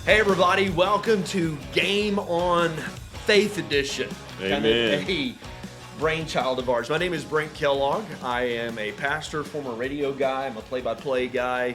Hey everybody, welcome to Game On Faith Edition. Amen. Kind of a brainchild of ours. My name is Brent Kellogg. I am a pastor, former radio guy. I'm a play-by-play guy.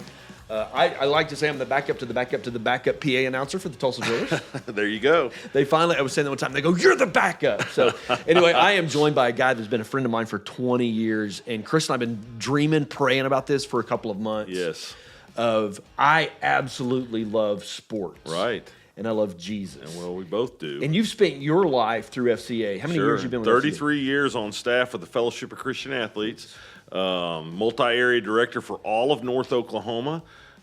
I like to say I'm the backup to the backup to the backup PA announcer for the Tulsa Drillers. There you go. They finally, I was saying that one time, they go, "You're the backup." So anyway, I am joined by a guy that's been a friend of mine for 20 years. And Chris and I have been dreaming, praying about this for a couple of months. Yes. I absolutely love sports. Right. And I love Jesus. And well, we both do. And you've spent your life through FCA. How many years have you been with 33 years on staff of the Fellowship of Christian Athletes, multi-area director for all of North Oklahoma.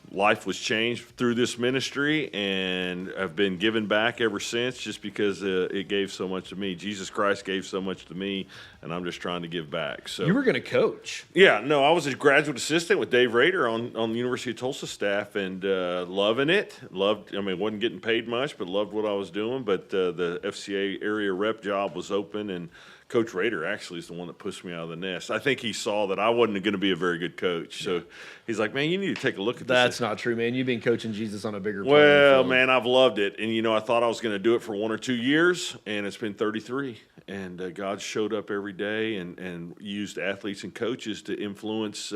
Life was changed through this ministry, and I've been given back ever since just because it gave so much to me. Jesus Christ gave so much to me, and I'm just trying to give back. So You were going to coach. Yeah, no, I was a graduate assistant with Dave Rader on the University of Tulsa staff, and loving it. Wasn't getting paid much, but loved what I was doing. But the FCA area rep job was open, and Coach Rader actually is the one that pushed me out of the nest. I think he saw that I wasn't going to be a very good coach, so he's like, "Man, you need to take a look at this." That's not true, man. You've been coaching Jesus on a bigger Well, playing field. man, I've loved it, and I thought I was going to do it for 1 or 2 years, and it's been 33. And God showed up every day and used athletes and coaches to influence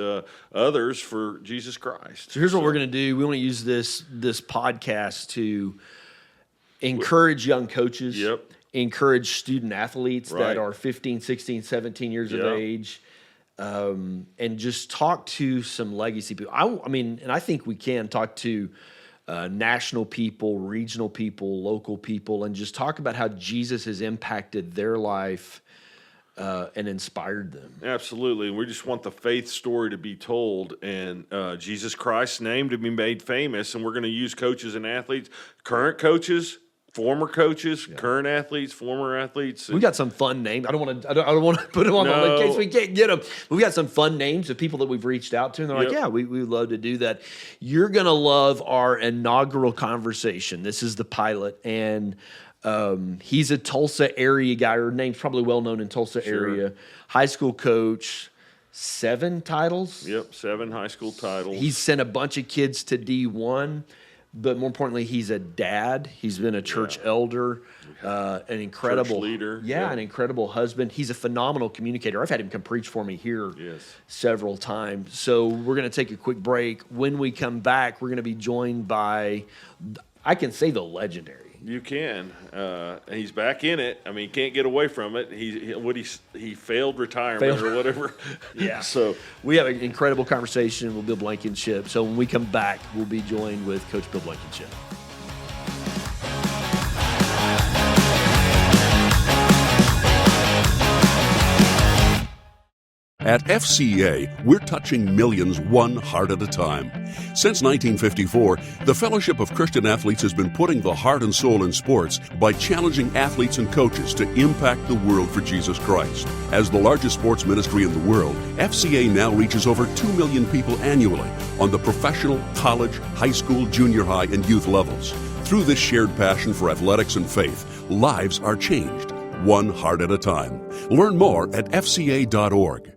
others for Jesus Christ. So here's what we're going to do. We want to use this podcast to encourage young coaches. Yep. Encourage student athletes Right. that are 15, 16, 17 years of Yep. age, and just talk to some legacy people. And I think we can talk to national people, regional people, local people, and just talk about how Jesus has impacted their life and inspired them. Absolutely. We just want the faith story to be told and Jesus Christ's name to be made famous. And we're going to use coaches and athletes, current coaches, former coaches, current athletes, former athletes. We got some fun names. I don't want to put them on No. in case we can't get them. But we got some fun names of people that we've reached out to, and they're like, Yep. "Yeah, we would love to do that." You're gonna love our inaugural conversation. This is the pilot, and he's a Tulsa area guy, or name's probably well known in Tulsa area. High school coach, 7 titles. Yep, 7 high school titles. He's sent a bunch of kids to D1. But more importantly, he's a dad. He's been a church elder, an incredible Church leader. an incredible husband. He's a phenomenal communicator. I've had him come preach for me here several times. So we're going to take a quick break. When we come back, we're going to be joined by, I can say, the legendary. You can. He's back in it. I mean, he can't get away from it. He failed retirement or whatever. So we have an incredible conversation with Bill Blankenship. So when we come back, we'll be joined with Coach Bill Blankenship. At FCA, we're touching millions one heart at a time. Since 1954, the Fellowship of Christian Athletes has been putting the heart and soul in sports by challenging athletes and coaches to impact the world for Jesus Christ. As the largest sports ministry in the world, FCA now reaches over 2 million people annually on the professional, college, high school, junior high, and youth levels. Through this shared passion for athletics and faith, lives are changed, one heart at a time. Learn more at fca.org.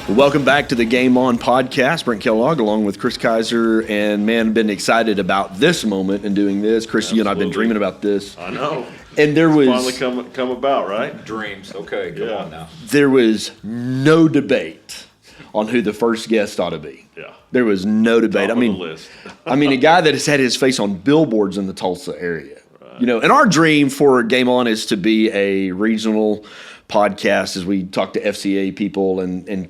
Welcome back to the Game On podcast. Brent Kellogg along with Chris Kaiser, and man, been excited about this moment and doing this. Chris, Absolutely. you and I have been dreaming about this. I know. And there was Finally come about, right? Dreams. Okay, come on now. there was no debate on who the first guest ought to be. Yeah. There was no debate. Top of the list. A guy that has had his face on billboards in the Tulsa area. Right. And our dream for Game On is to be a regional podcast as we talk to FCA people, and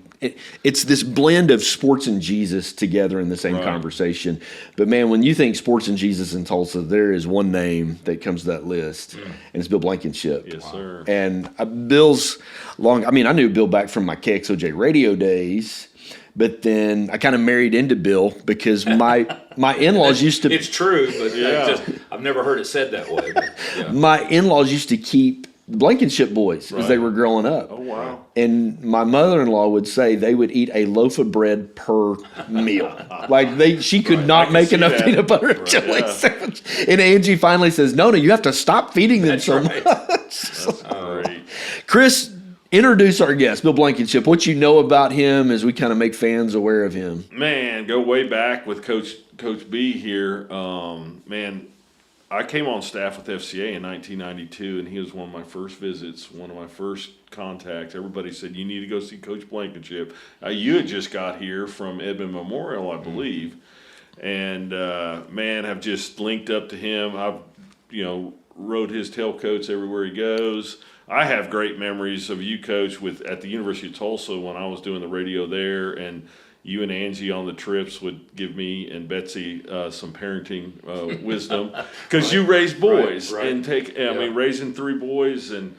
it's this blend of sports and Jesus together in the same conversation. But man, when you think sports and Jesus in Tulsa, there is one name that comes to that list, and it's Bill Blankenship. Yes, sir. And Bill's I knew Bill back from my KXOJ radio days. But then I kind of married into Bill because my in-laws used to. It's true, but I've never heard it said that way. But, yeah. My in-laws used to keep Blankenship boys as they were growing up. Oh, wow. And my mother-in-law would say they would eat a loaf of bread per meal. She could not make enough peanut butter and jelly sandwich. And Angie finally says, no, you have to stop feeding them so much. That's great. Chris, Introduce our guest, Bill Blankenship. What you know about him as we kind of make fans aware of him. Man, go way back with Coach B here. Man, I came on staff with FCA in 1992, and he was one of my first visits, one of my first contacts. Everybody said, you need to go see Coach Blankenship. You had just got here from Edmond Memorial, I believe, and, man, have just linked up to him. I've, rode his tailcoats everywhere he goes. I have great memories of you, Coach, at the University of Tulsa when I was doing the radio there, and you and Angie on the trips would give me and Betsy some parenting wisdom because you raise boys and raising 3 boys, and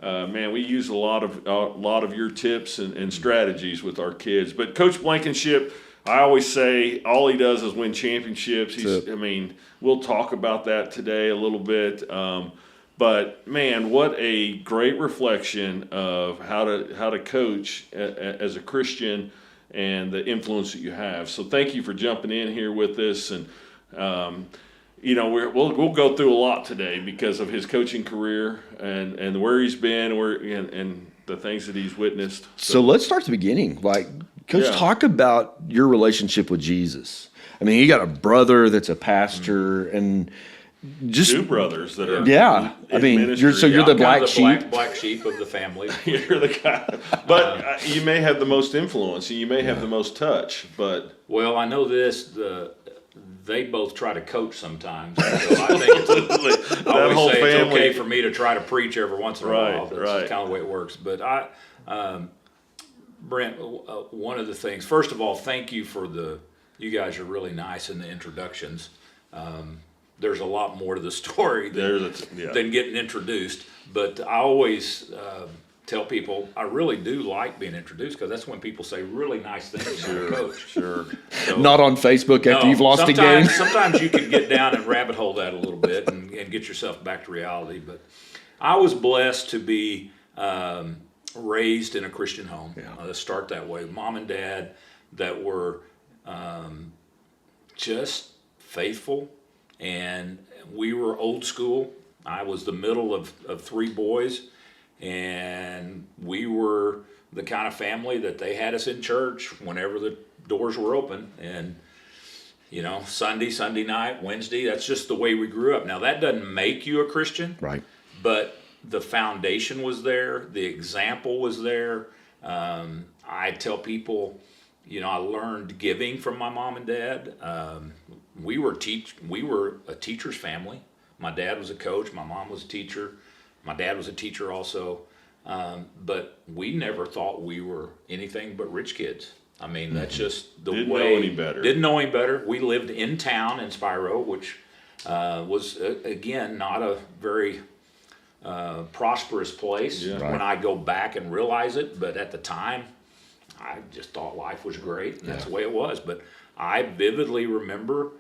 man, we use a lot of your tips and strategies with our kids. But Coach Blankenship, I always say all he does is win championships. We'll talk about that today a little bit. But man, what a great reflection of how to coach as a Christian and the influence that you have. So thank you for jumping in here with us, and we'll go through a lot today because of his coaching career and where he's been, and the things that he's witnessed. So let's start at the beginning. Coach, talk about your relationship with Jesus. I mean, you got a brother that's a pastor, and just 2 brothers that are you're the black sheep. Black sheep of the family. You're the guy, but you may have the most influence, and you may have the most touch. But well, I know this. They both try to coach sometimes. So I think I always say it's okay for me to try to preach every once in a while. That's kind of the way it works. But Brent, one of the things. First of all, thank you for you guys are really nice in the introductions. There's a lot more to the story than getting introduced. But I always tell people I really do like being introduced because that's when people say really nice things about a coach. Sure. So, not on Facebook after you've lost a game. Sometimes you can get down and rabbit hole that a little bit and get yourself back to reality. But I was blessed to be raised in a Christian home. Let's start that way. Mom and Dad that were just faithful. And we were old school. I was the middle of 3 boys, and we were the kind of family that they had us in church whenever the doors were open. And, Sunday night, Wednesday, that's just the way we grew up. Now, that doesn't make you a Christian. Right. But the foundation was there. The example was there. I tell people, I learned giving from my mom and dad. We were a teacher's family. My dad was a coach. My mom was a teacher. My dad was a teacher also. But we never thought we were anything but rich kids. I mean, that's just the way. Didn't know any better. Didn't know any better. We lived in town in Spiro, which was, again, not a very prosperous place when I go back and realize it. But at the time, I just thought life was great, and that's the way it was. But I vividly remember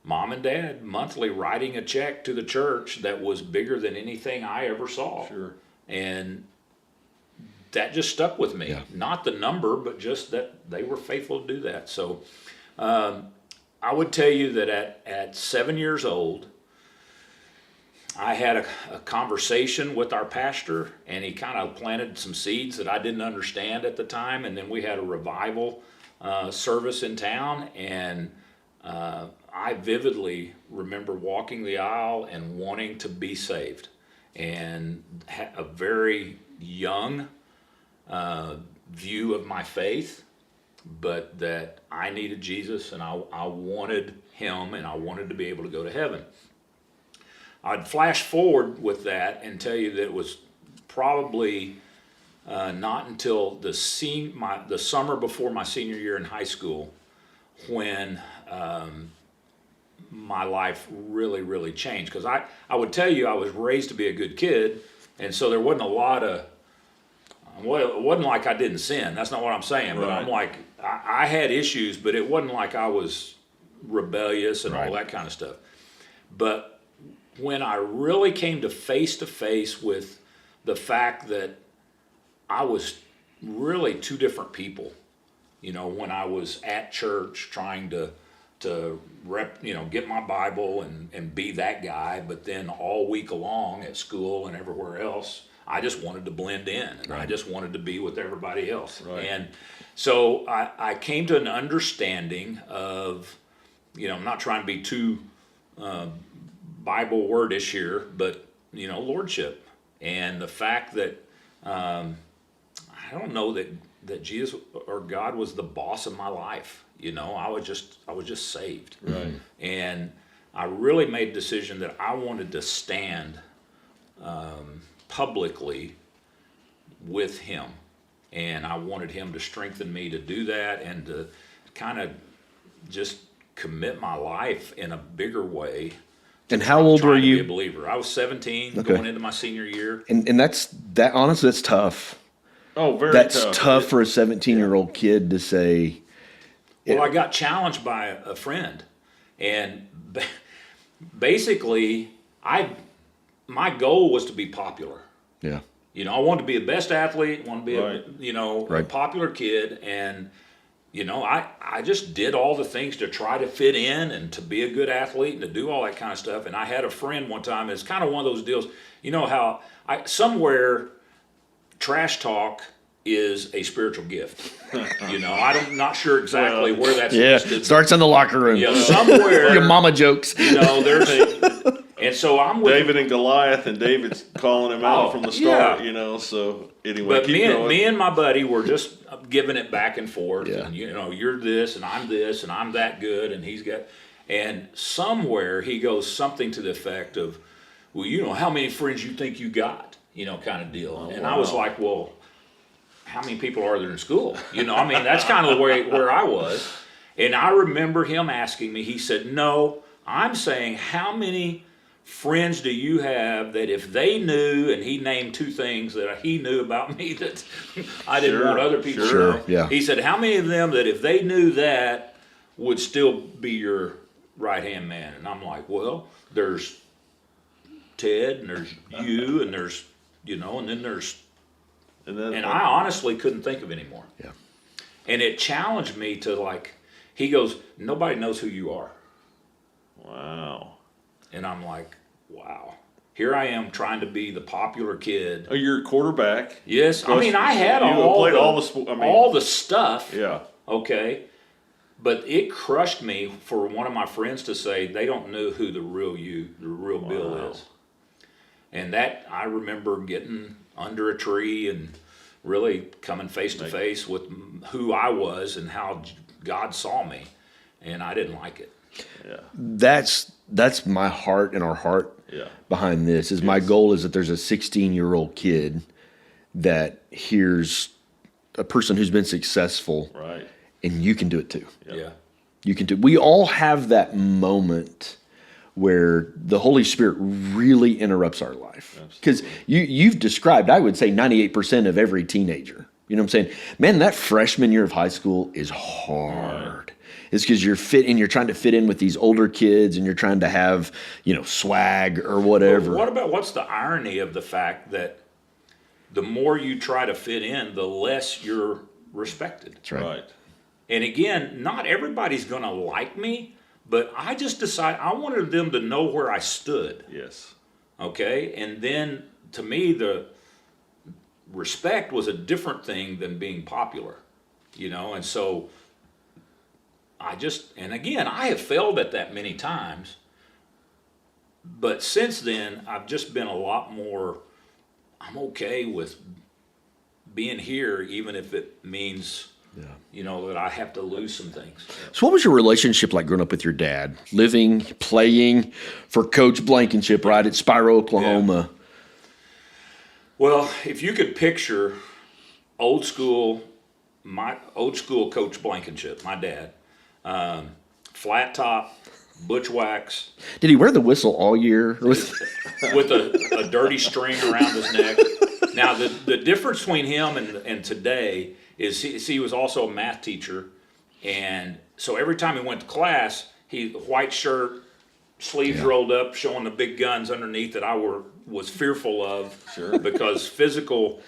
Mom and Dad monthly writing a check to the church that was bigger than anything I ever saw. Sure. And that just stuck with me. Not the number, but just that they were faithful to do that. So I would tell you that at 7 years old, I had a conversation with our pastor, and he kind of planted some seeds that I didn't understand at the time. And then we had a revival service in town, and I vividly remember walking the aisle and wanting to be saved, and a very young view of my faith, but that I needed Jesus, and I wanted him, and I wanted to be able to go to heaven. I'd flash forward with that and tell you that it was probably not until the summer before my senior year in high school when my life really, really changed. Because I would tell you I was raised to be a good kid, and so there wasn't a lot of, well, it wasn't like I didn't sin. That's not what I'm saying. But I'm like, I had issues, but it wasn't like I was rebellious and all that kind of stuff. But when I really came to face with the fact that I was really 2 different people, when I was at church trying to get my Bible and be that guy, but then all week long at school and everywhere else, I just wanted to blend in, and I just wanted to be with everybody else. Right. And so I came to an understanding of, I'm not trying to be too Bible wordish here, but, lordship. And the fact that I don't know that Jesus or God was the boss of my life. I was just saved. Right. And I really made a decision that I wanted to stand publicly with him. And I wanted him to strengthen me to do that and to kind of just commit my life in a bigger way. And how old were Trying to you? be a believer. I was 17, Okay. going into my senior year. And honestly, that's tough. Oh, very That's tough. tough for a 17-year-old kid to say. Well, I got challenged by a friend, and basically, my goal was to be popular. Yeah. I wanted to be the best athlete, wanted to be Right. a Right. popular kid, and I just did all the things to try to fit in and to be a good athlete and to do all that kind of stuff. And I had a friend one time. It's kind of one of those deals. How somewhere trash talk is a spiritual gift. I'm not sure exactly where that's listed. Starts in the locker room. Somewhere. Your mama jokes. There's and so I'm with David and Goliath, and David's calling him out from the start, so anyway, But keep going. me and my buddy were just giving it back and forth. Yeah. And, you're this, and I'm that good, and he's got. And somewhere he goes something to the effect of, well, how many friends you think you got, kind of deal. And I was like, well, how many people are there in school? That's kind of the way where I was. And I remember him asking me, he said, no, I'm saying how many friends do you have that if they knew, and he named two things that he knew about me that I didn't want other people to know. Yeah. He said, how many of them that if they knew that would still be your right-hand man? And I'm like, well, there's Ted, and there's you, and there's, and then there's, and I honestly couldn't think of any more. Yeah. And it challenged me to he goes, nobody knows who you are. Wow. And I'm like, wow. Here I am trying to be the popular kid. Oh, you're a quarterback. Yes, I had You all played the, all the spo- all the stuff. Yeah. Okay. But it crushed me for one of my friends to say they don't know who the real Bill is. And that I remember getting under a tree and really coming face to face with who I was and how God saw me, and I didn't like it. Yeah. That's my heart and our heart Yeah. behind this. Is my goal is that there's a 16-year-old kid that hears a person who's been successful, Right. and you can do it too. Yeah. You can do. We all have that moment where the Holy Spirit really interrupts our life. Because you've described, I would say, 98% of every teenager. You know what I'm saying? Man, that freshman year of high school is hard. It's because you're trying to fit in with these older kids, and you're trying to have, swag or whatever. What's the irony of the fact that the more you try to fit in, the less you're respected? That's right. Right. And again, not everybody's going to like me, but I just decided I wanted them to know where I stood. Yes. Okay? And then to me, the respect was a different thing than being popular, and so and again, I have failed at that many times, but since then, I've just been a lot more, I'm okay with being here, even if it means, that I have to lose some things. So what was your relationship like growing up with your dad? Living, playing for Coach Blankenship, right, at Spiro, Oklahoma. Well, if you could picture my old school Coach Blankenship, my dad, flat top, butch wax, Did he wear the whistle all year? with a dirty string around his neck. Now, the difference between him and today is he was also a math teacher, and so every time he went to class, white shirt, sleeves rolled up, showing the big guns underneath that I was fearful of, because physical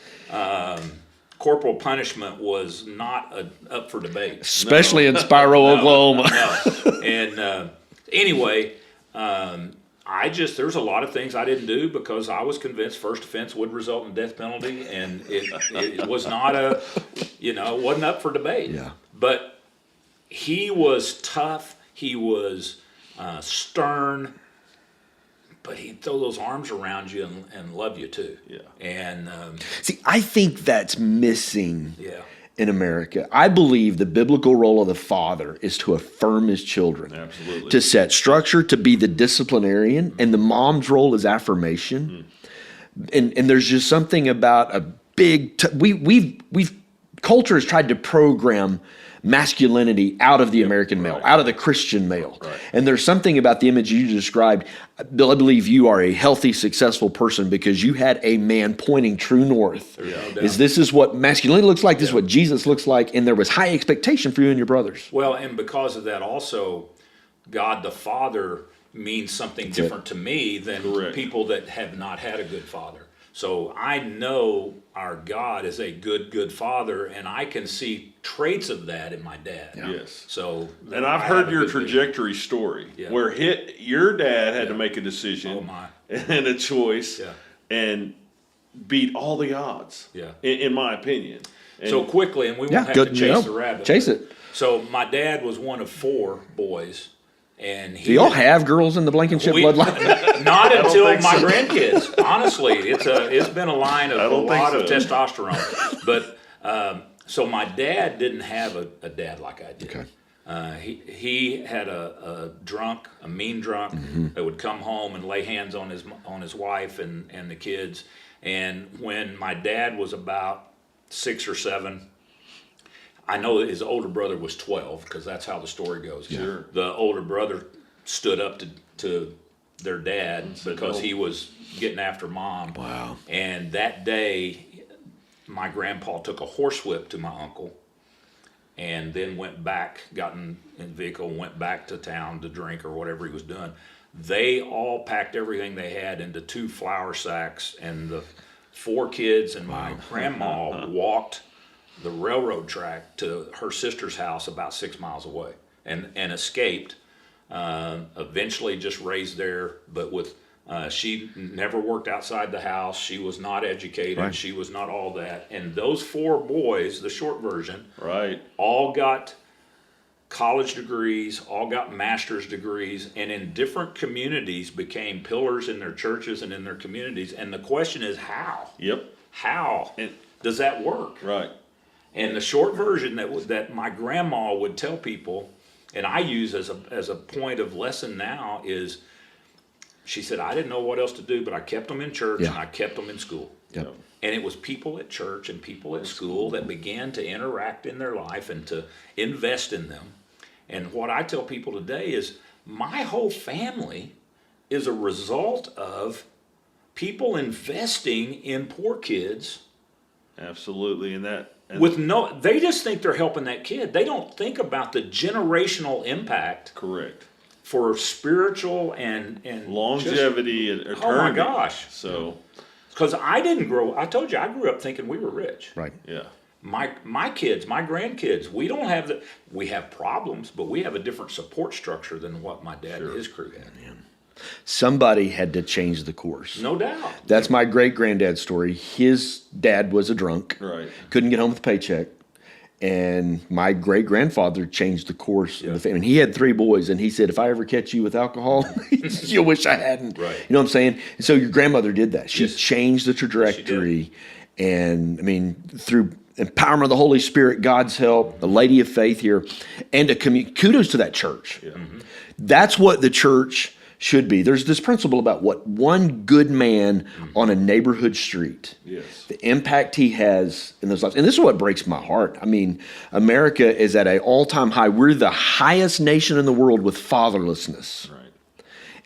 corporal punishment was not up for debate. Especially in Spiro, Oklahoma. No. And anyway, there's a lot of things I didn't do because I was convinced first offense would result in death penalty, and it was not it wasn't up for debate. Yeah. But he was tough. He was stern, but he'd throw those arms around you and love you too. Yeah. And See, I think that's missing yeah. in America. I believe the biblical role of the father is to affirm his children, Absolutely. to set structure, to be the disciplinarian, and the mom's role is affirmation. And there's just something about a big. We've culture has tried to program masculinity out of the American male, out of the Christian male. Right. And there's something about the image you described. Bill, I believe you are a healthy, successful person because you had a man pointing true north. This is what masculinity looks like, this is what Jesus looks like, and there was high expectation for you and your brothers. Well, and because of that also, God the Father means something different to me than Correct. people that have not had a good father. So I know our God is a good father, and I can see traits of that in my dad. Yes. So, And I've I heard have a your good vision. trajectory story Yeah. where your dad had to make a decision Oh, my. and a choice Yeah. and beat all the odds, Yeah. in my opinion. And So quickly, and we won't Yeah, have good. to chase the rabbit. Chase it. So my dad was one of 4 boys, and he Do y'all have girls in the Blankenship bloodline? Not until think my so. grandkids. Honestly, it's been a line of I a don't think lot of so. testosterone. But so my dad didn't have a dad like I did. Okay. He had a mean drunk that would come home and lay hands on his wife and the kids. And when my dad was about 6 or 7, I know that his older brother was 12 because that's how the story goes. Sure. The older brother stood up to their dad because he was getting after mom. Wow. And that day, my grandpa took a horsewhip to my uncle and then went back, got in the vehicle, and went back to town to drink or whatever he was doing. They all packed everything they had into 2 flour sacks, and the 4 kids and my grandma walked the railroad track to her sister's house about 6 miles away and escaped. Eventually just raised there, but she never worked outside the house. She was not educated. Right. She was not all that. And those 4 boys, the short version, Right. all got college degrees, all got master's degrees, and in different communities became pillars in their churches and in their communities. And the question is how? Yep. How does that work? Right. And the short version that my grandma would tell people, and I use as a point of lesson now, is she said, I didn't know what else to do, but I kept them in church and I kept them in school. Yep. And it was people at church and people at school that began to interact in their life and to invest in them. And what I tell people today is my whole family is a result of people investing in poor kids. Absolutely. They just think they're helping that kid. They don't think about the generational impact Correct. for spiritual and Longevity and eternity. Oh my gosh. So, Because I told you, I grew up thinking we were rich. Right. yeah. My kids, my grandkids, we have problems, but we have a different support structure than what my dad and his crew had. Somebody had to change the course. No doubt. That's my great-granddad's story. His dad was a drunk. Right. Couldn't get home with a paycheck. And my great-grandfather changed the course of the family. And he had 3 boys, and he said, if I ever catch you with alcohol, you'll wish I hadn't. Right. You know what I'm saying? And so your grandmother did that. She Yes. changed the trajectory. And, I mean, through empowerment of the Holy Spirit, God's help, the lady of faith here, and kudos to that church. Yeah. That's what the church should be. There's this principle about what one good man on a neighborhood street, Yes. the impact he has in those lives. And this is what breaks my heart. I mean, America is at an all-time high. We're the highest nation in the world with fatherlessness. Right.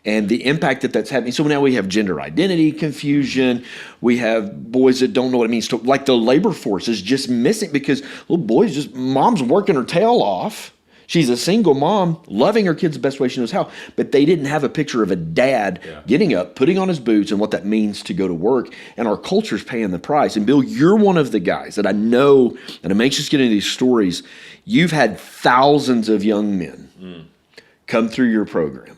And the impact that's having. So now we have gender identity confusion. We have boys that don't know what it means to, like the labor force is just missing because little boys mom's working her tail off. She's a single mom, loving her kids the best way she knows how, but they didn't have a picture of a dad getting up, putting on his boots, and what that means to go to work. And our culture's paying the price. And Bill, you're one of the guys that I know, and I'm anxious to get into these stories. You've had thousands of young men come through your program.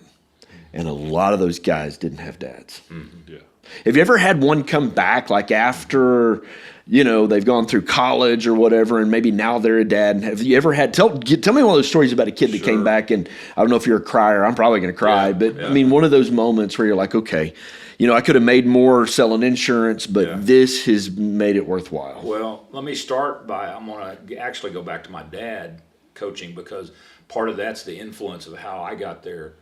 And a lot of those guys didn't have dads. Yeah. Have you ever had one come back, like after, they've gone through college or whatever, and maybe now they're a dad? And have you ever had, tell me one of those stories about a kid that came back, and I don't know if you're a crier. I'm probably going to cry. But, I mean, one of those moments where you're like, okay, I could have made more selling insurance, but this has made it worthwhile. Well, let me start by, I'm going to actually go back to my dad coaching, because part of that's the influence of how I got there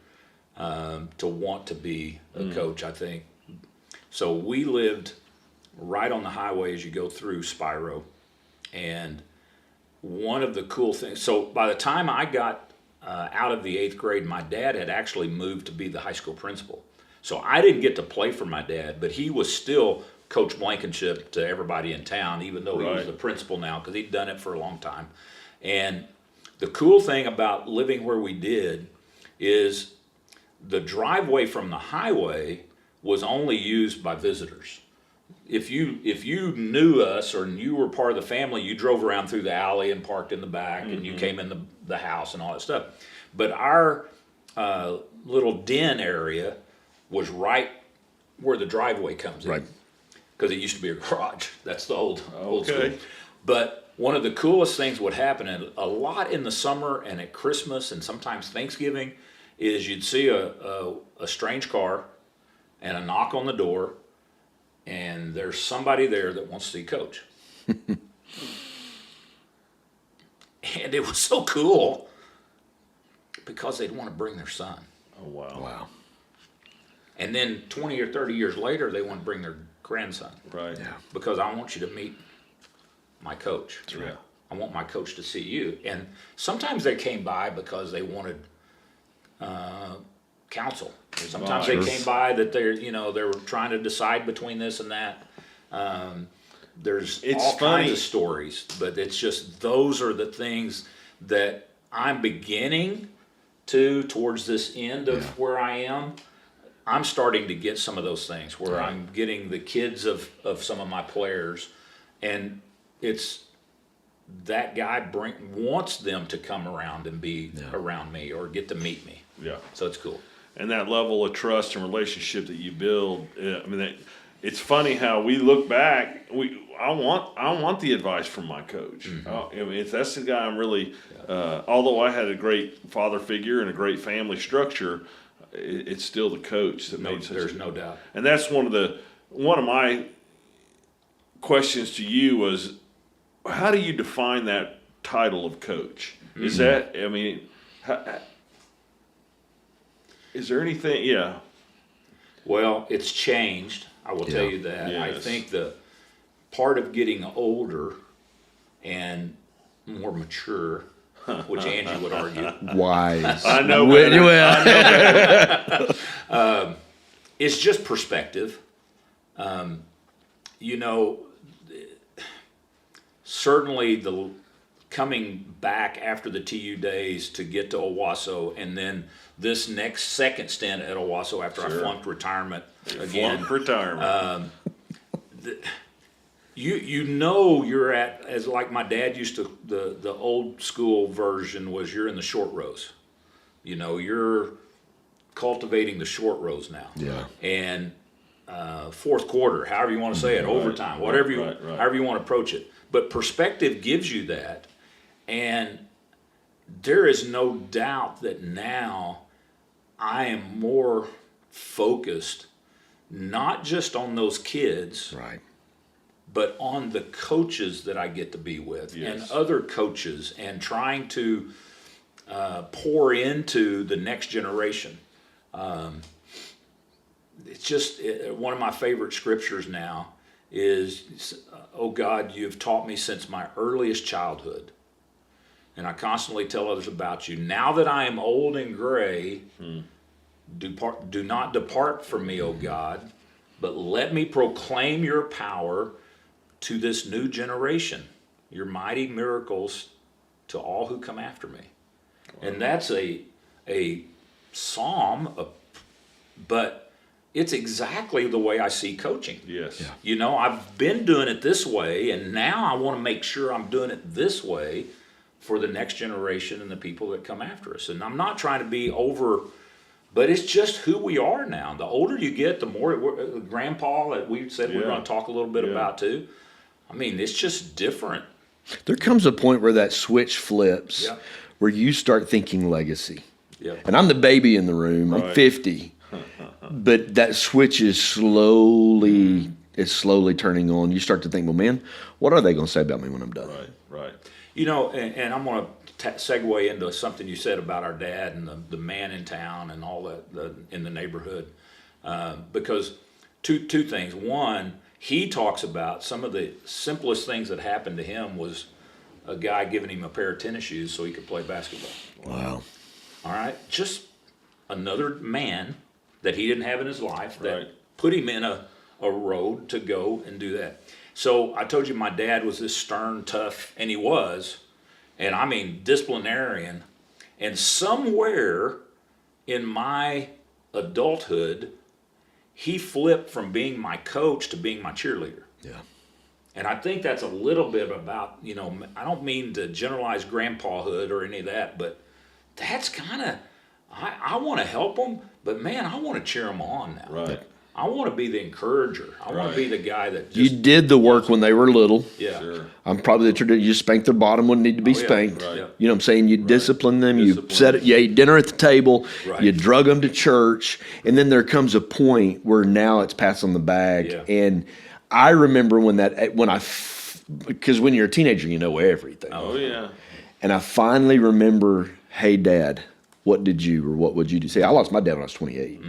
to want to be a coach, I think. So we lived right on the highway as you go through Spiro. And one of the cool things, so by the time I got out of the 8th grade, my dad had actually moved to be the high school principal. So I didn't get to play for my dad, but he was still Coach Blankenship to everybody in town, even though he was the principal now, because he'd done it for a long time. And the cool thing about living where we did is the driveway from the highway was only used by visitors. If you knew us or you were part of the family, you drove around through the alley and parked in the back, and you came in the house and all that stuff. But our little den area was right where the driveway comes in. Right. Because it used to be a garage. That's the old school. Okay. But one of the coolest things would happen, and a lot in the summer and at Christmas and sometimes Thanksgiving, is you'd see a strange car and a knock on the door, and there's somebody there that wants to see Coach. And it was so cool because they'd want to bring their son. Oh, wow. Wow. And then 20 or 30 years later, they want to bring their grandson. Right. Yeah. Because I want you to meet my coach. Yeah. I want my coach to see you. And sometimes they came by because they wanted counsel. Sometimes they came by that they were trying to decide between this and that. There's all kinds of stories, but it's just those are the things that I'm beginning towards this end of where I am. I'm starting to get some of those things where I'm getting the kids of some of my players, and it's that guy wants them to come around and be around me or get to meet me. Yeah. So it's cool. And that level of trust and relationship that you build, it's funny how we look back. I want the advice from my coach. If that's the guy I'm really, although I had a great father figure and a great family structure, it's still the coach that made such. There's no doubt. And that's one of my questions to you was, how do you define that title of coach? Is that, is there anything? Yeah. Well, it's changed. I will tell you that. Yes. I think the part of getting older and more mature, which Angie would argue, Wise. I know. it's just perspective. Certainly the coming back after the TU days to get to Owasso, and then this next second stint at Owasso after I flunked retirement again. Flunk retirement. You're at, as like my dad used to, the old school version was you're in the short rows. You're cultivating the short rows now. Yeah. And fourth quarter, however you want to say it, overtime, whatever however you want to approach it. But perspective gives you that. And there is no doubt that now I am more focused, not just on those kids, Right. but on the coaches that I get to be with and other coaches, and trying to pour into the next generation. It's just one of my favorite scriptures now is, "Oh God, you've taught me since my earliest childhood. And I constantly tell others about you. Now that I am old and gray, do not depart from me, O God, but let me proclaim your power to this new generation, your mighty miracles to all who come after me." Wow. And that's a psalm, but it's exactly the way I see coaching. Yes. Yeah. I've been doing it this way, and now I want to make sure I'm doing it this way for the next generation and the people that come after us. And I'm not trying to be over But it's just who we are now. The older you get, the more grandpa that we said we're going to talk a little bit about too. I mean, it's just different. There comes a point where that switch flips, where you start thinking legacy. Yeah. And I'm the baby in the room. I'm 50, but that switch is slowly turning on. You start to think, well, man, what are they going to say about me when I'm done? Right. You know, and I'm going to segue into something you said about our dad and the man in town and all that in the neighborhood, because two things. One, he talks about some of the simplest things that happened to him was a guy giving him a pair of tennis shoes so he could play basketball. Wow. All right, just another man that he didn't have in his life that put him in a road to go and do that. So I told you my dad was this stern, tough, and he was, and I mean disciplinarian. And somewhere in my adulthood, he flipped from being my coach to being my cheerleader. Yeah. And I think that's a little bit about, you know, I don't mean to generalize grandpahood or any of that, but that's kind of, I want to help them, but man, I want to cheer them on now. Right. I want to be the encourager. I want to be the guy that just, You did the work when they were little. yeah. Sure. I'm probably the tradition. You spanked their bottom when it needed to be spanked. Right. You know what I'm saying? You disciplined them. Discipline. You set it. You ate dinner at the table. Right. You drug them to church. And then there comes a point where now it's pass on the bag. Yeah. And I remember because when you're a teenager, you know everything. Oh, yeah. And I finally remember, hey, Dad, what would you do? See, I lost my dad when I was 28.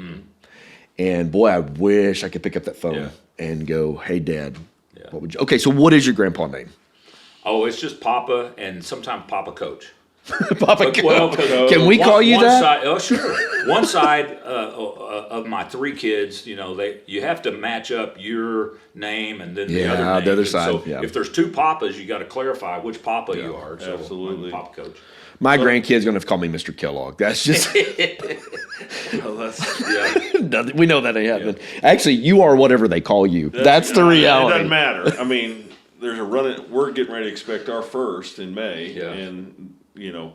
And boy, I wish I could pick up that phone and go, hey, Dad, what would you? Okay, so what is your grandpa name? Oh, it's just Papa and sometimes Papa Coach. Papa Well, Can we call you that? Side, oh, sure. One side of my three kids, you know, you have to match up your name and then the other name. The other And side. So if there's two Papas, you got to clarify which Papa you are. So absolutely. I'm Papa Coach. My grandkid's going to call me Mr. Kellogg. That's just, Well, that's, we know that ain't happening. Actually, you are whatever they call you. That's the reality. It doesn't matter. I mean, there's a run. We're getting ready to expect our first in May, and you know,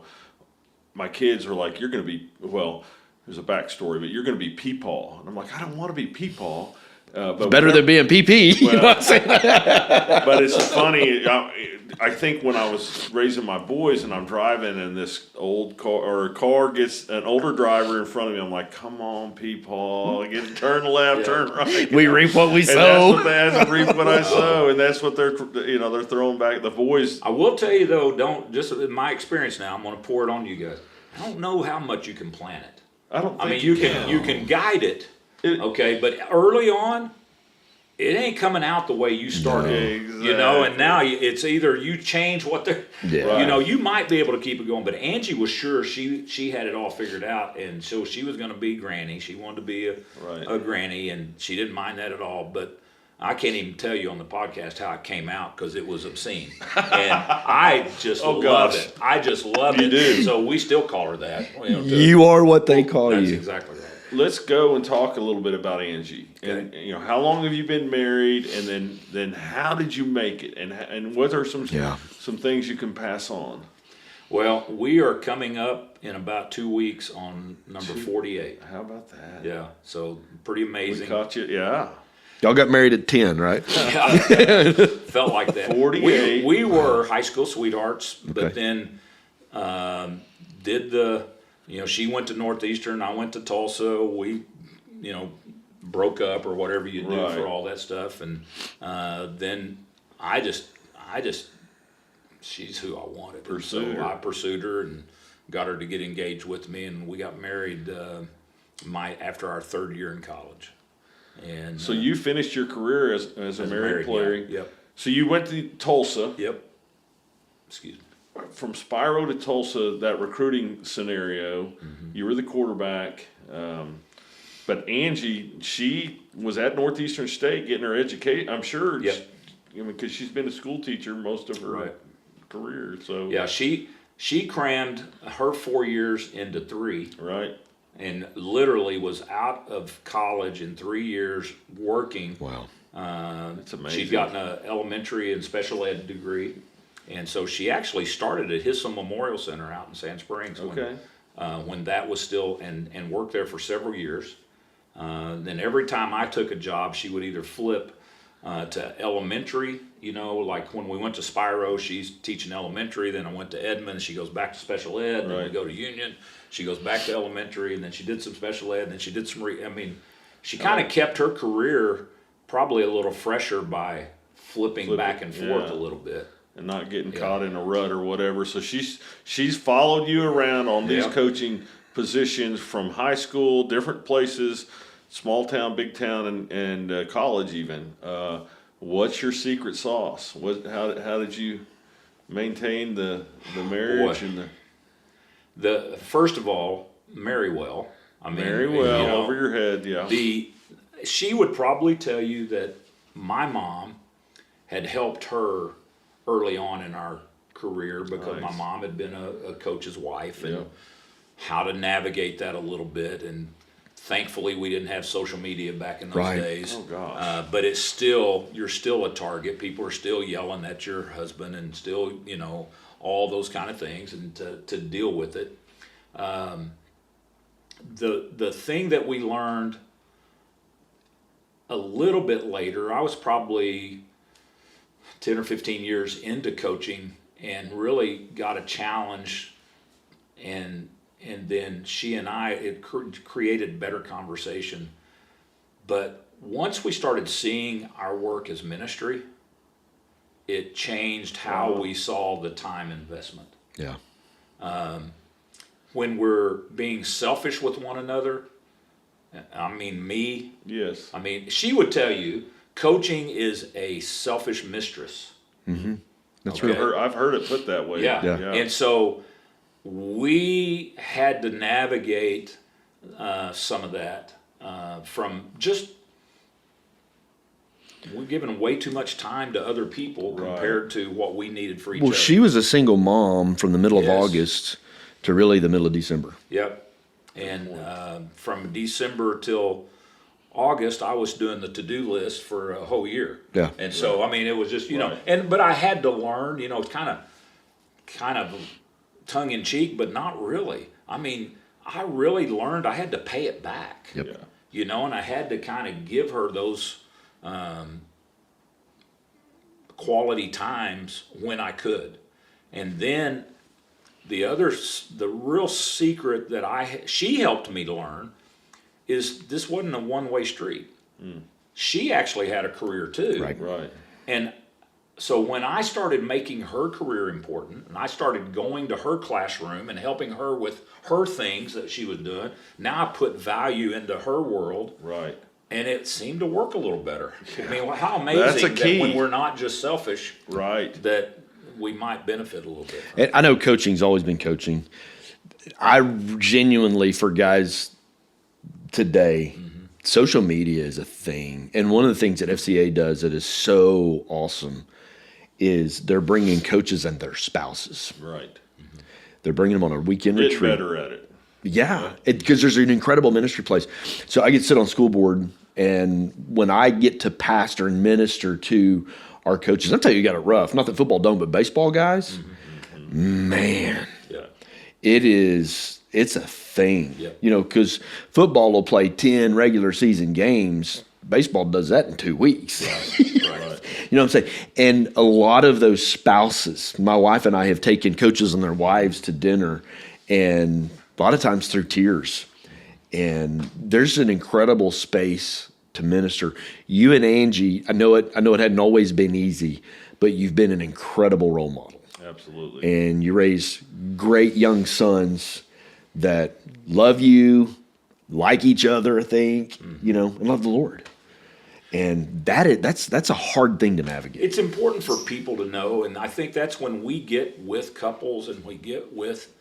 my kids are like, "You're going to be well." There's a backstory, but you're going to be Peepaw, and I'm like, I don't want to be Peepaw. But Better than being PP. You know what I'm saying? But it's funny. I think when I was raising my boys and I'm driving and this old car or a car gets an older driver in front of me, I'm like, come on, Peepaw, turn left, turn right. We reap what we And sow. that's reap what I sow, and that's what they're throwing back. The boys. I will tell you though, just in my experience now, I'm going to pour it on you guys. I don't know how much you can plan it. I don't. Think I mean, you can guide it, okay, but early on, it ain't coming out the way you started. Exactly. You know, and now it's either you change what they're, Yeah. you know, you might be able to keep it going, but Angie was sure she had it all figured out, and so she was going to be Granny. She wanted to be a Granny, and she didn't mind that at all, but I can't even tell you on the podcast how it came out because it was obscene. And I just love it. I just love it. do. So we still call her that. You are what they call That's you. exactly right. Let's go and talk a little bit about Angie. Okay. And how long have you been married, and then how did you make it, and what are some things you can pass on? Well, we are coming up in about 2 weeks on number 48. How about that? Yeah, so pretty amazing. We caught you. Yeah. Y'all got married at 10, right? Felt like that. 48. We were high school sweethearts, but then she went to Northeastern, I went to Tulsa. We, broke up or whatever you do for all that stuff, and then I just she's who I wanted. Pursued her. I pursued her and got her to get engaged with me, and we got married after our third year in college. And so you finished your career as a married player. Yeah. Yep. So you went to Tulsa. Yep. Excuse me. From Spiro to Tulsa, that recruiting scenario, you were the quarterback. But Angie, she was at Northeastern State getting her education. I'm sure, because she's been a school teacher most of her career. So yeah, she crammed her 4 years into 3. Right. And literally was out of college in 3 years working. Wow. That's amazing. She'd gotten an elementary and special ed degree. And so she actually started at Hissam Memorial Center out in Sand Springs. Okay. when that was still, and worked there for several years. Then every time I took a job, she would either flip to elementary, like when we went to Spiro, she's teaching elementary. Then I went to Edmond, she goes back to special ed. Then we go to Union, she goes back to elementary, and then she did some special ed, and then she did some, she kind of kept her career probably a little fresher by flipping back and forth a little bit. And not getting caught in a rut or whatever. So she's followed you around on these coaching positions from high school, different places, small town, big town, and college even. What's your secret sauce? How did you maintain the marriage and the first of all, marry well. Marry well, over your head, yeah. She would probably tell you that my mom had helped her early on in our career because my mom had been a coach's wife and how to navigate that a little bit. And thankfully we didn't have social media back in those days. Oh gosh. But you're still a target. People are still yelling at your husband and still, all those kind of things, and to deal with it. The thing that we learned a little bit later, I was probably 10 or 15 years into coaching and really got a challenge, and then she and I, it created better conversation. But once we started seeing our work as ministry, it changed how we saw the time investment. Yeah. When we're being selfish with one another, me. Yes. She would tell you, coaching is a selfish mistress. Mm-hmm. That's right. I've heard it put that way. Yeah. And so we had to navigate some of that from just we're giving way too much time to other people compared to what we needed for each other. Well, she was a single mom from the middle of August to really the middle of December. Yep. And from December till August, I was doing the to-do list for a whole year. Yeah. And so, it was just, but I had to learn, it's kind of tongue-in-cheek, but not really. I really learned I had to pay it back. Yep. And I had to kind of give her those quality times when I could. And then the real secret that she helped me to learn is this wasn't a one-way street. She actually had a career too. Right. And so when I started making her career important, and I started going to her classroom and helping her with her things that she was doing, now I put value into her world. Right. And it seemed to work a little better. How amazing that when we're not just selfish, that we might benefit a little bit. And I know coaching's always been coaching. I genuinely, for guys today, social media is a thing. And one of the things that FCA does that is so awesome is they're bringing coaches and their spouses. Right. They're bringing them on a weekend retreat. Get better at it. Yeah, because there's an incredible ministry place. So I get to sit on school board, and when I get to pastor and minister to our coaches, I'll tell you got it rough. Not that football don't, but baseball guys, man, it's a thing. Because football will play 10 regular season games. Baseball does that in 2 weeks. Right. You know what I'm saying? And a lot of those spouses, my wife and I have taken coaches and their wives to dinner, and a lot of times through tears. And there's an incredible space to minister. You and Angie, I know it hadn't always been easy, but you've been an incredible role model. Absolutely. And you raise great young sons that love you, like each other, I think, and love the Lord. And that's a hard thing to navigate. It's important for people to know, and I think that's when we get with couples and we get with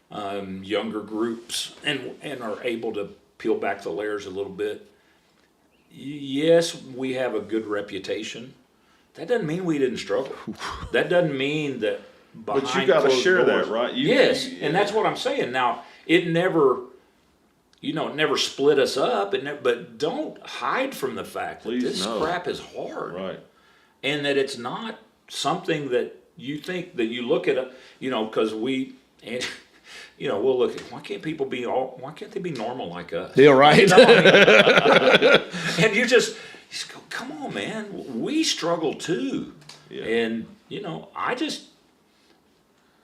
younger groups and are able to peel back the layers a little bit. Yes, we have a good reputation. That doesn't mean we didn't struggle. That doesn't mean that behind But you got to share doors, that, right? Yes, and that's what I'm saying. Now, it never split us up, but don't hide from the fact that this crap is hard. Right. And that it's not something that you think that you look at, because we'll look at why can't they be normal like us? Yeah, right. You know, I mean, and you just go, come on, man, we struggle too. Yeah. And I just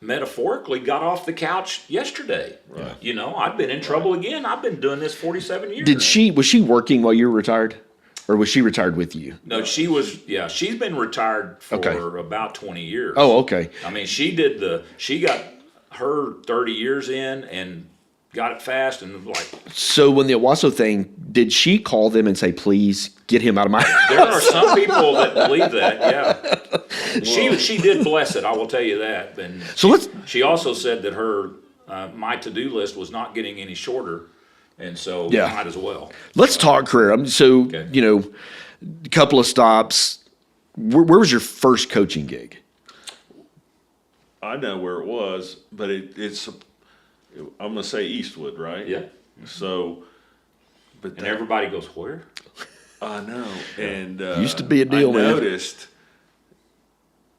metaphorically got off the couch yesterday. Right. I've been in trouble again. I've been doing this 47 years. Was she working while you were retired? Or was she retired with you? No, she was. Yeah, she's been retired for about 20 years. Oh, okay. I mean, she got her 30 years in and got it fast and like. So when the Owasso thing, did she call them and say, "Please get him out of my house"? There are some people that believe that. Yeah, she did bless it. I will tell you that. And she also said that her my to-do list was not getting any shorter. And so might as well. Let's talk career. A couple of stops. Where was your first coaching gig? I know where it was, but it's I'm going to say Eastwood, right? Yeah. So, and everybody goes, where? I know. And used to be a deal, I man. noticed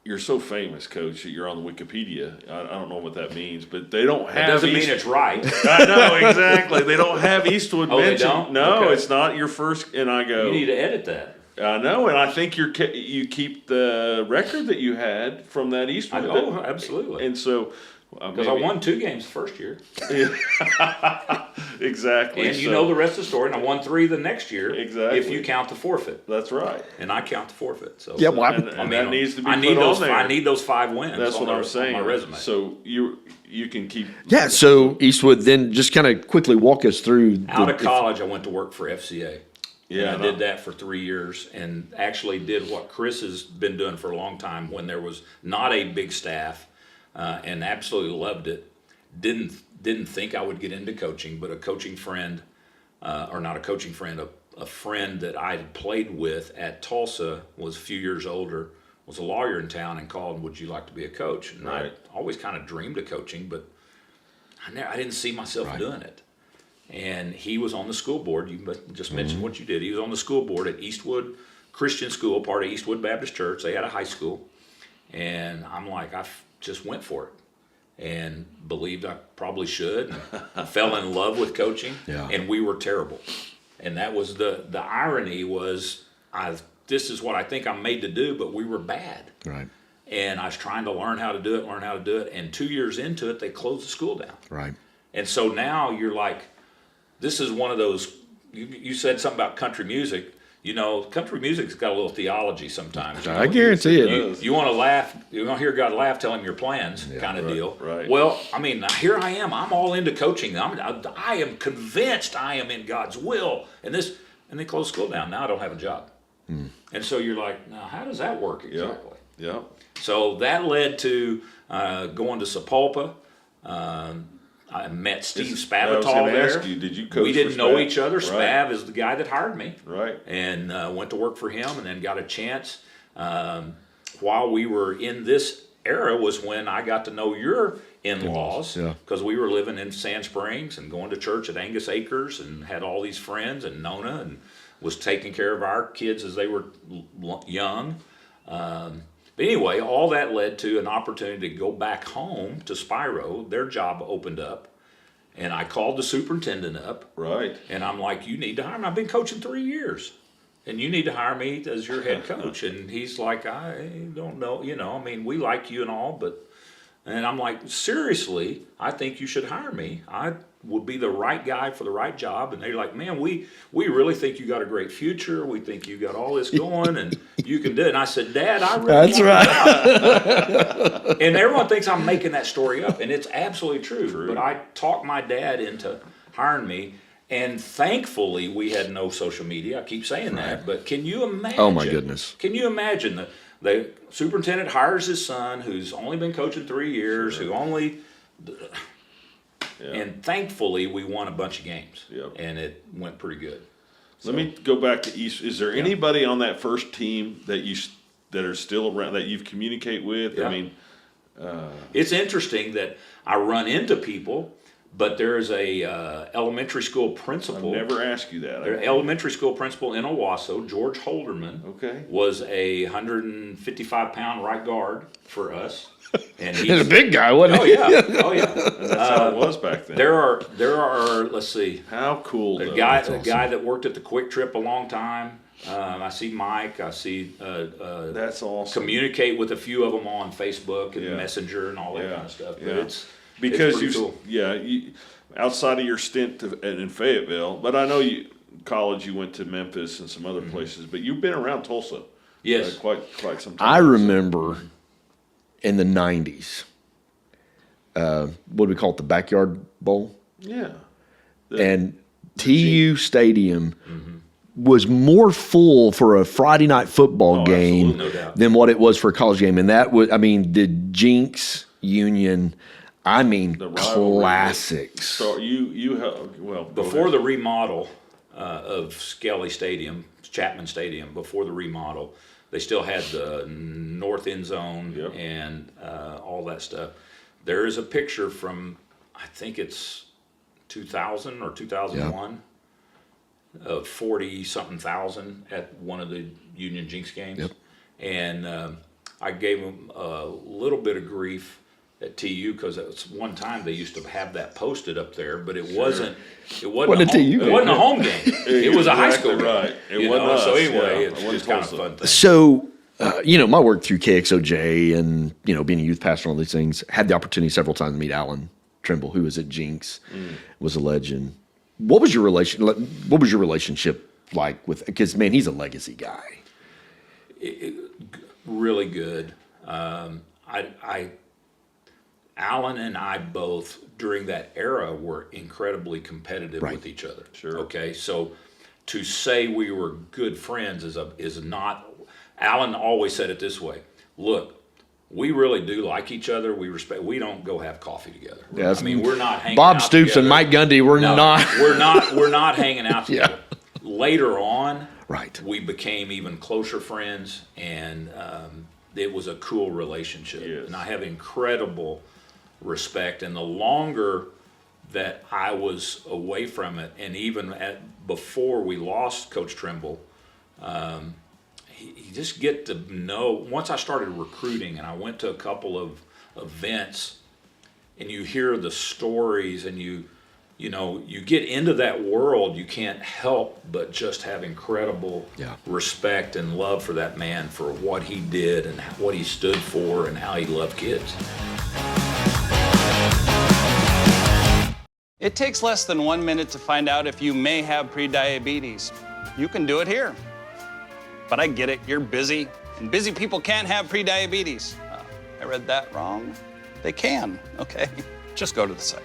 you're so famous, Coach, that you're on the Wikipedia. I don't know what that means, but they don't have. It doesn't mean it's right. I know, exactly. They don't have Eastwood mentioned. They don't? No, Okay. It's not your first. And I go, You need to edit that. I know, and I think you keep the record that you had from that Eastwood. Absolutely. And so. Because I won 2 games the first year. Exactly. And you know the rest of the story. And I won 3 the next year. Exactly. If you count the forfeit. That's right. And I count the forfeit. So Yeah, well, that needs to be I need put those. on there. I need those 5 wins. That's what I'm saying. On my resume. So you can keep. Yeah. So Eastwood, then just kind of quickly walk us through. Out of college, I went to work for FCA. Yeah, and I did that for 3 years, and actually did what Chris has been doing for a long time when there was not a big staff, and absolutely loved it. Didn't think I would get into coaching, but a coaching friend, or not a coaching friend, a friend that I had played with at Tulsa, was a few years older, was a lawyer in town, and called, "Would you like to be a coach?" And Right. I always kind of dreamed of coaching, but I didn't see myself doing it. And he was on the school board. You just mentioned what you did. He was on the school board at Eastwood Christian School, part of Eastwood Baptist Church. They had a high school. And I'm like, just went for it and believed I probably should. And fell in love with coaching. Yeah. And we were terrible. And that was the irony was, this is what I think I'm made to do, but we were bad. Right. And I was trying to learn how to do it. And 2 years into it, they closed the school down. Right. And so now you're like, this is one of those, you said something about country music. Country music's got a little theology sometimes. I guarantee it. You want to laugh, you want to hear God laugh, tell him your plans, kind of deal. Right. Well, I mean, here I am. I'm all into coaching. I am convinced I am in God's will. And they close school down. Now I don't have a job. And so you're like, now how does that work exactly? Yeah. So that led to going to Sapulpa. I met Steve Spavital there. Ask you, did you coach we didn't for know Spav? each other. Right. Spav is the guy that hired me. Right. And went to work for him, and then got a chance. While we were in this era was when I got to know your in-laws, because we were living in Sand Springs and going to church at Angus Acres and had all these friends, and Nona, and was taking care of our kids as they were young. But anyway, all that led to an opportunity to go back home to Spiro. Their job opened up, and I called the superintendent up. Right. And I'm like, you need to hire me. I've been coaching 3 years, and you need to hire me as your head coach. And he's like, I don't know. We like you and all, and I'm like, seriously, I think you should hire me. I would be the right guy for the right job. And they're like, man, we really think you got a great future. We think you got all this going, and you can do it. And I said, Dad, I really That's right. And everyone thinks I'm making that story up, and it's absolutely true. But I talked my dad into hiring me, and thankfully we had no social media. I keep saying that, but can you imagine? Oh my goodness! Can you imagine the superintendent hires his son, who's only been coaching 3 years, who only. And thankfully, we won a bunch of games, and it went pretty good. Let me go back to East. Is there anybody on that first team that are still around that you've communicate with? Yeah. I mean, it's interesting that I run into people but there's a elementary school principal. I've never asked you that. Their elementary school principal in Owasso, George Holderman, Okay. was a 155-pound right guard for us. And He's a big guy, wasn't Oh he? yeah, oh yeah. And that's how it was back then. There are. Let's see. How cool. A though. guy, That's a awesome. guy that worked at the Quick Trip a long time. I see Mike. I see. That's awesome. Communicate with a few of them on Facebook and Yeah. Messenger and all that Yeah. kind of stuff. But Yeah. it's Because pretty you, cool. you, outside of your stint in Fayetteville, but I know college you went to Memphis and some other places, but you've been around Tulsa. Yes. Quite some time. I remember in the 90s, what do we call it, the Backyard Bowl? Yeah. And TU Stadium was more full for a Friday night football game absolutely. No doubt. than what it was for a college game. And that was, I mean, the Jinx Union, I mean, The rivalry. classics. So you have, well, go Before ahead. the remodel of Skelly Stadium, Chapman Stadium, before the remodel, they still had the north end zone Yep. and all that stuff. There is a picture from, I think it's 2000 or 2001, of 40-something thousand at one of the Union Jinx games. Yep. And I gave them a little bit of grief at TU because at one time they used to have that posted up there, but it wasn't. It wasn't Wasn't a TU It wasn't a home game. It was a high school Exactly game. right. It you wasn't know? us, So anyway, yeah. it's It wasn't just kind of a Tulsa. fun thing. So, my work through KXOJ and, being a youth pastor and all these things, had the opportunity several times to meet Alan Trimble, who was at Jinx, was a legend. What was your relationship like with, because, man, he's a legacy guy. Really good. Alan and I both during that era were incredibly competitive Right. with each other. Sure. Okay, so to say we were good friends is not. Alan always said it this way: look, we really do like each other. We respect. We don't go have coffee together. Yeah, I mean, we're not hanging. Bob out Stoops and together. Mike Gundy were No, not. We're not hanging out Yeah. together. Later on, Right. we became even closer friends, and it was a cool relationship. Yes. And I have incredible respect. And the longer that I was away from it, and even before we lost Coach Trimble, you just get to know. Once I started recruiting, and I went to a couple of events, and you hear the stories, and you get into that world, you can't help but just have incredible respect and love for that man, for what he did and what he stood for and how he loved kids. It takes less than 1 minute to find out if you may have prediabetes. You can do it here. But I get it, you're busy, and busy people can't have prediabetes. I read that wrong. They can, okay? Just go to the site.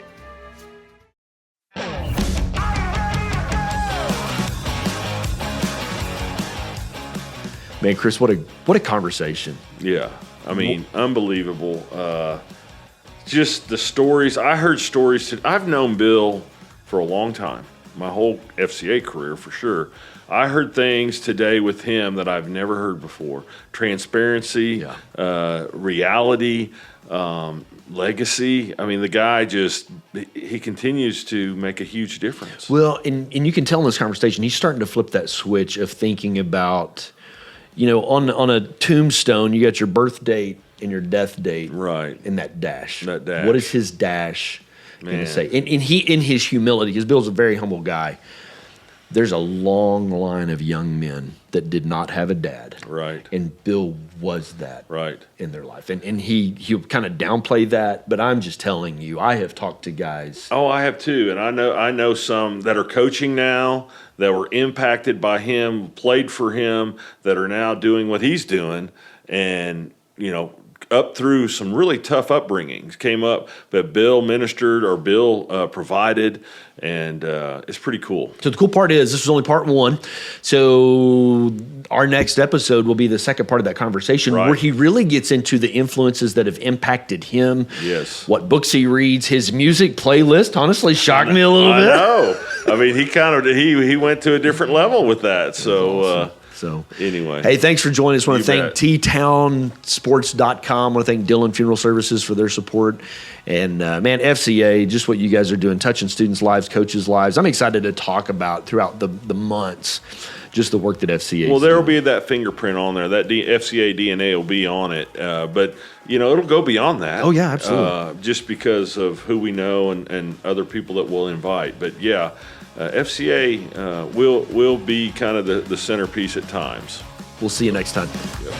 Man, Chris, what a conversation. Yeah, I mean, unbelievable. Just the stories. I heard stories. I've known Bill for a long time, my whole FCA career for sure. I heard things today with him that I've never heard before. Transparency, reality, legacy. I mean, the guy he continues to make a huge difference. Well, and you can tell in this conversation, he's starting to flip that switch of thinking about, on a tombstone, you got your birth date and your death date. Right. In that dash. That dash. What is his dash going Man. to say? And he, in his humility, because Bill's a very humble guy, there's a long line of young men that did not have a dad. Right. And Bill was that. Right. In their life. And he'll kind of downplay that, but I'm just telling you, I have talked to guys. Oh, I have too, and I know some that are coaching now that were impacted by him, played for him, that are now doing what he's doing, and up through some really tough upbringings came up, but Bill ministered or Bill provided, and it's pretty cool. So the cool part is this was only part one. So our next episode will be the second part of that conversation Right. where he really gets into the influences that have impacted him. Yes. What books he reads, his music playlist honestly shocked me a little I bit. know. I mean, he went to a different level with that. So So Anyway. hey, thanks for joining us. I want to You thank bet. ttownsports.com. I want to thank Dillon Funeral Services for their support. And man, FCA, just what you guys are doing, touching students' lives, coaches' lives. I'm excited to talk about throughout the months, just the work that FCA is Well, there will doing. be that fingerprint on there. That FCA DNA will be on it. But, it'll go beyond that. Oh, yeah, absolutely. Just because of who we know and other people that we'll invite. But, yeah, FCA will be kind of the centerpiece at times. We'll see you next time. Yep.